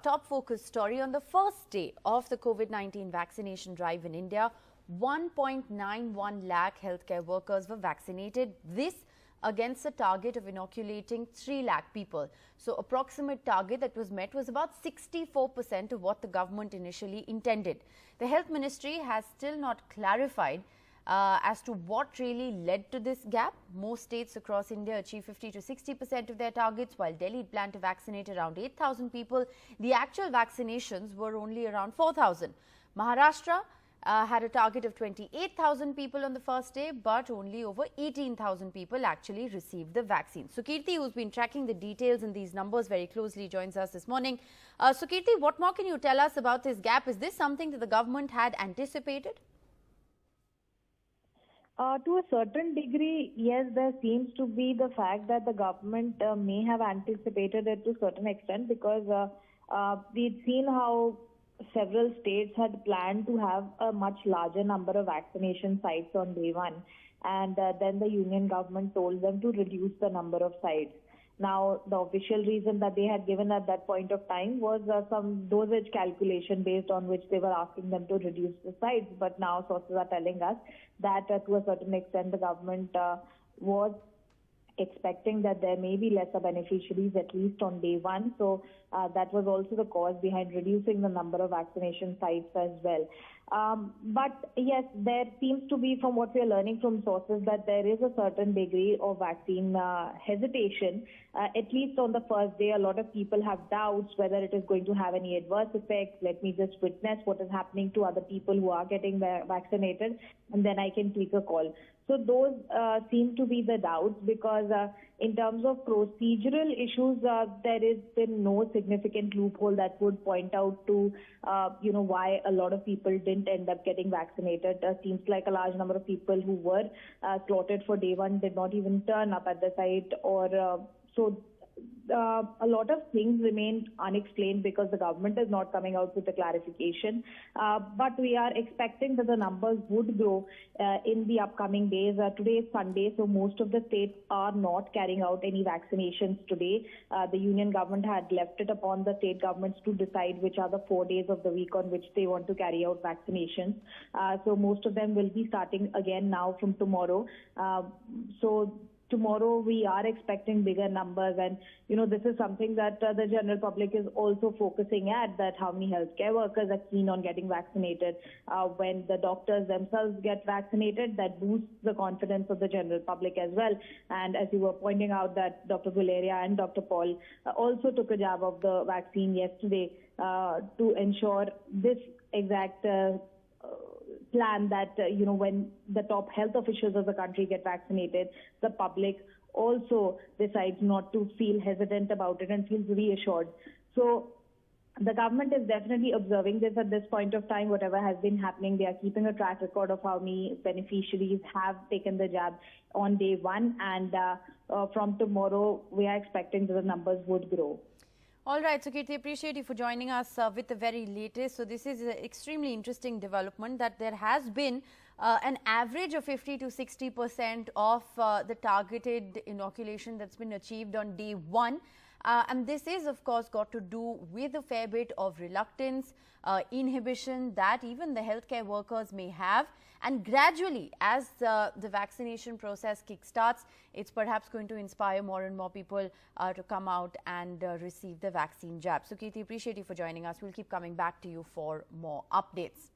top focus story. On the first day of the COVID-19 vaccination drive in India, 1.91 lakh healthcare workers were vaccinated. This against a target of inoculating 3 lakh people. So approximate target that was met was about 64% of what the government initially intended. The Health Ministry has still not clarified as to what really led to this gap. Most states across India achieved 50 to 60% of their targets, while Delhi planned to vaccinate around 8,000 people. The actual vaccinations were only around 4,000. Maharashtra had a target of 28,000 people on the first day, but only over 18,000 people actually received the vaccine. Sukirti, who's been tracking the details in these numbers very closely, joins us this morning. Sukirti, what more can you tell us about this gap? Is this something that the government had anticipated? To a certain degree, yes, there seems to be the fact that the government may have anticipated it to a certain extent, because we'd seen how several states had planned to have a much larger number of vaccination sites on day one, and then the union government told them to reduce the number of sites. Now, the official reason that they had given at that point of time was some dosage calculation based on which they were asking them to reduce the sites. But now sources are telling us that to a certain extent the government was expecting that there may be lesser beneficiaries at least on day one. So that was also the cause behind reducing the number of vaccination sites as well. But yes, there seems to be, from what we are learning from sources, that there is a certain degree of vaccine hesitation. At least on the first day, a lot of people have doubts whether it is going to have any adverse effects. Let me just witness what is happening to other people who are getting vaccinated, and then I can take a call. So those seem to be the doubts, because in terms of procedural issues, there has been no significant loophole that would point out to, why a lot of people didn't end up getting vaccinated. Seems like a large number of people who were slotted for day one did not even turn up at the site, or a lot of things remain unexplained because the government is not coming out with a clarification. But we are expecting that the numbers would grow in the upcoming days. Today is Sunday, so most of the states are not carrying out any vaccinations today. The union government had left it upon the state governments to decide which are the 4 days of the week on which they want to carry out vaccinations. So most of them will be starting again now from tomorrow. Tomorrow we are expecting bigger numbers, and this is something that the general public is also focusing at, that how many healthcare workers are keen on getting vaccinated. When the doctors themselves get vaccinated, that boosts the confidence of the general public as well. And as you were pointing out, that Dr. Guleria and Dr. Paul also took a jab of the vaccine yesterday to ensure this exact plan, that when the top health officials of the country get vaccinated, the public also decides not to feel hesitant about it and feels reassured. So the government is definitely observing this at this point of time. Whatever has been happening, they are keeping a track record of how many beneficiaries have taken the jab on day one, and from tomorrow we are expecting that the numbers would grow. All right, Sukirti, appreciate you for joining us with the very latest. So this is an extremely interesting development, that there has been an average of 50 to 60% of the targeted inoculation that's been achieved on day one. And this is, of course, got to do with a fair bit of reluctance, inhibition that even the healthcare workers may have. And gradually, as the vaccination process kickstarts, it's perhaps going to inspire more and more people to come out and receive the vaccine jab. Sukirti, appreciate you for joining us. We'll keep coming back to you for more updates.